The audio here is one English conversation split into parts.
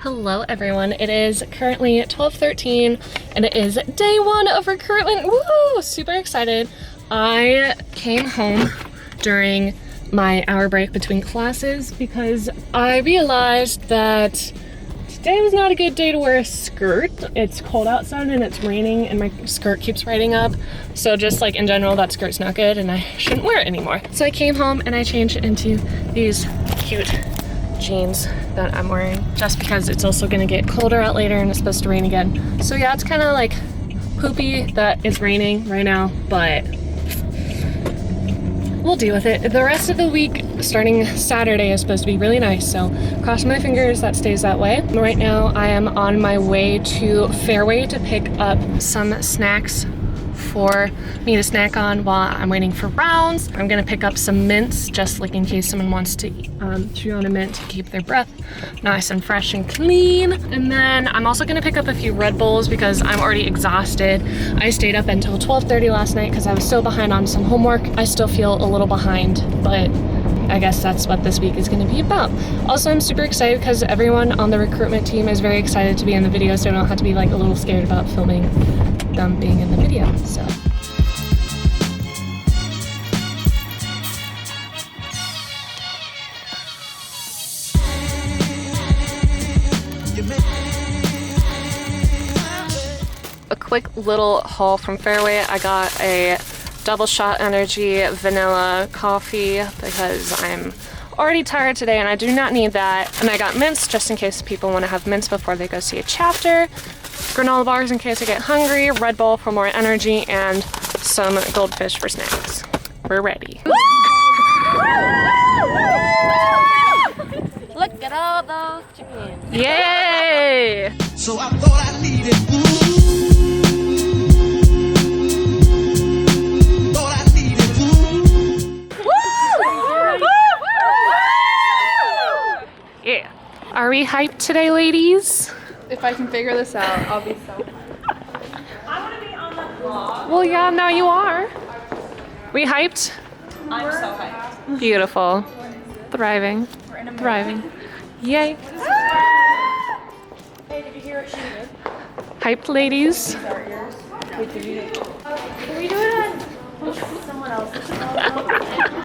Hello everyone, it is currently 12:13 and it is day one of recruitment. Woo! Super excited. I came home during my hour break between classes because I realized that today was not a good day to wear a skirt. It's cold outside and it's raining and my skirt keeps riding up. So just like in general, that skirt's not good and I shouldn't wear it anymore. So I came home and I changed into these cute jeans that I'm wearing just because it's also gonna get colder out later and it's supposed to rain again. So yeah, it's kind of like poopy that it's raining right now, but we'll deal with it. The rest of the week, starting Saturday, is supposed to be really nice, so cross my fingers that stays that way. Right now, I am on my way to Fairway to pick up some snacks for me to snack on while I'm waiting for rounds. I'm gonna pick up some mints just like in case someone wants to chew on a mint to keep their breath nice and fresh and clean. And then I'm also gonna pick up a few Red Bulls because I'm already exhausted. I stayed up until 12:30 last night because I was so behind on some homework. I still feel a little behind, but I guess that's what this week is going to be about. Also, I'm super excited because everyone on the recruitment team is very excited to be in the video, so I don't have to be like a little scared about filming them being in the video. So a quick little haul from Fairway. I got a double shot energy vanilla coffee because I'm already tired today and I do not need that. And I got mints just in case people want to have mints before they go see a chapter. Granola bars in case I get hungry. Red Bull for more energy and some goldfish for snacks. We're ready. Look at all those chickens. Yay! So I thought I needed Yeah. Are we hyped today, ladies? If I can figure this out, I'll be so. I want to be on the vlog. Well, yeah, now you are. We hyped? I'm so hyped. Beautiful. Thriving. Thriving. Yay. Hey, did you hear what she did? Hyped ladies. Can we do it on someone else's?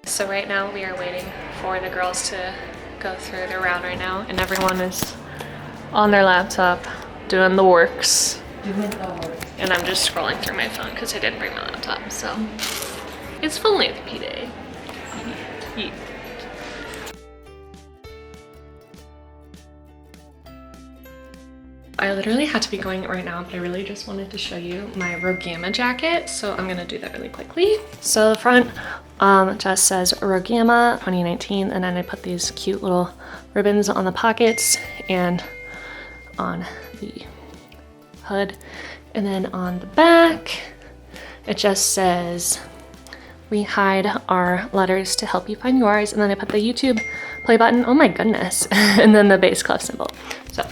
So right now we are waiting for the girls to go through their round right now, and everyone is on their laptop doing the works. And I'm just scrolling through my phone because I didn't bring my laptop, so it's philanthropy day. Yeah. I literally had to be going right now, but I really just wanted to show you my Rho Gamma jacket, so I'm gonna do that really quickly. So the front just says Rho Gamma 2019, and then I put these cute little ribbons on the pockets and on the hood. And then on the back, it just says, "We hide our letters to help you find yours." And then I put the YouTube play button, oh my goodness, and then the bass clef symbol. So,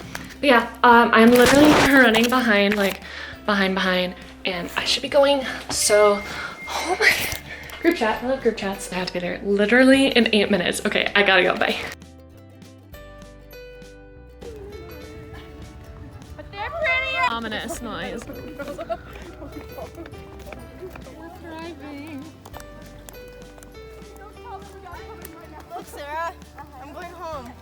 but yeah, I'm literally running behind, like behind, and I should be going, so, oh my, group chat, I love group chats. I have to be there literally in 8 minutes. Okay, I gotta go, bye. But they're pretty. Ominous noise. Look, Sarah, I'm going home.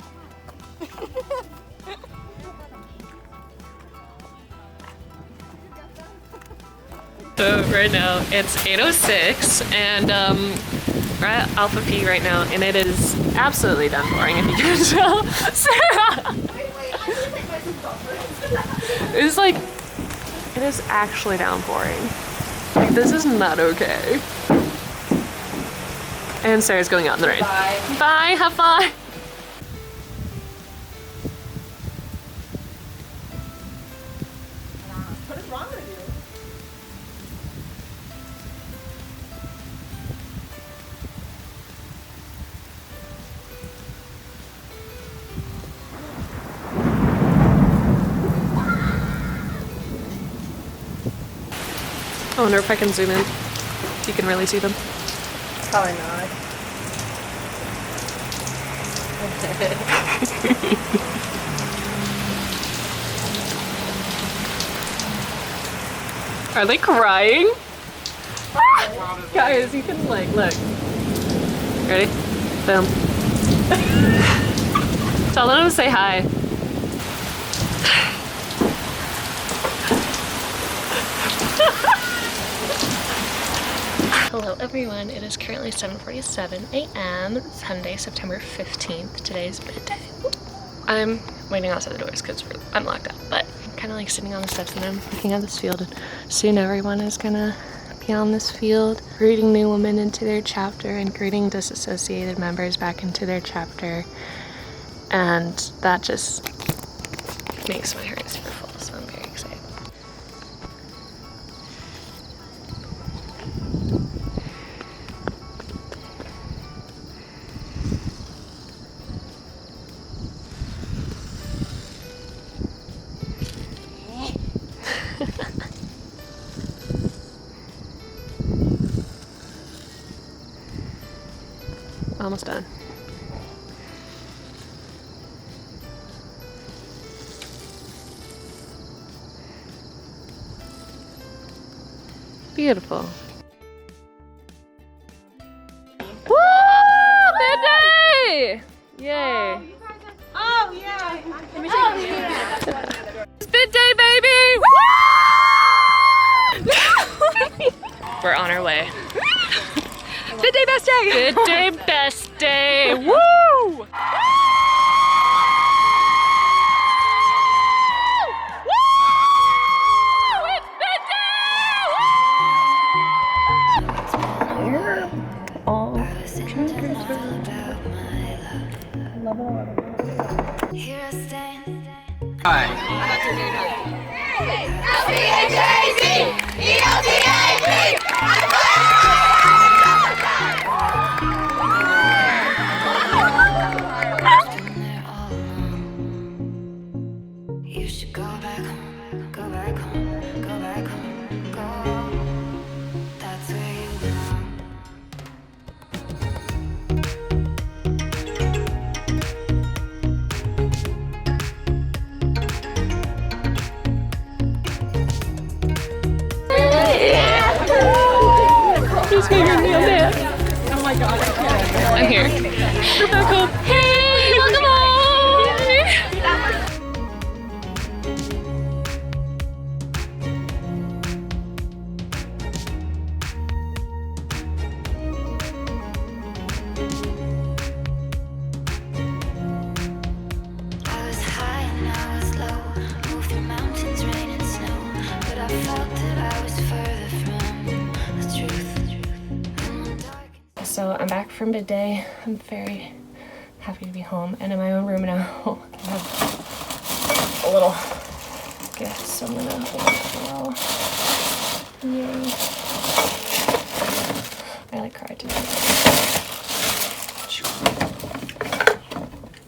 So right now it's 8:06 and we're at Alpha P right now, and it is absolutely downpouring, if you can tell. Sarah! It's like, it is actually downpouring. Like, this is not okay. And Sarah's going out in the rain. Bye. Bye, have fun. What is wrong with you? I wonder if I can zoom in. You can really see them. Probably not. Are they crying? Guys, you can like, look. Ready? Boom. Tell them to say hi. Hello everyone, it is currently 7:47 a.m. Sunday, September 15th. Today's midday. I'm waiting outside the doors because I'm locked up, but I'm kind of like sitting on the steps and I'm looking at this field, and soon everyone is gonna be on this field, greeting new women into their chapter and greeting disassociated members back into their chapter, and that just makes my heart super full, so I'm very excited. Almost done. Beautiful. Woo! Midday! Yay! Oh, yeah. It's midday, baby! Woo! We're on our way. Good day, best day. Good day, best day. Woo! You should go back home, go back home, go back home, go. That's where you belong. Just fingernail dance. Oh my god. I'm here. We're back home. Hey, welcome home. I was high and I was low, moved through mountains, rain and snow, but I felt that I was further from the truth. So I'm back from midday. I'm very happy to be home and in my own room now. I have a little gift, so I'm gonna open it as well. Yay. I like cried today.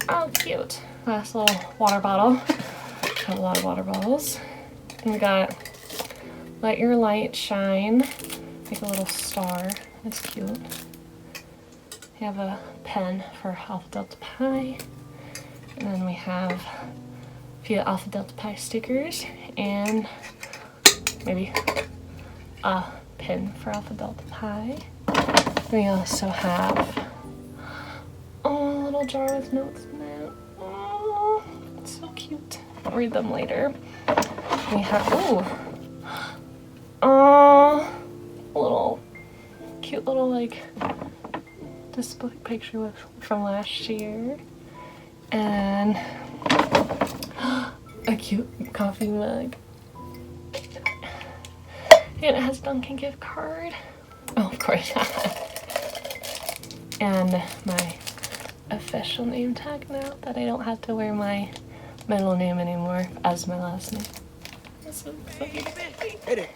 Oh, cute. Last little water bottle. Have a lot of water bottles. And we got Let Your Light Shine, like a little star. That's cute. We have a pen for Alpha Delta Pi, and then we have a few Alpha Delta Pi stickers, and maybe a pin for Alpha Delta Pi. We also have a little jar with notes in it. Oh, it's so cute. I'll read them later. We have, a little cute little like display picture from last year, and a cute coffee mug, and it has Dunkin' gift card. Oh, of course. And my official name tag now, that I don't have to wear my middle name anymore as my last name. That's so cute.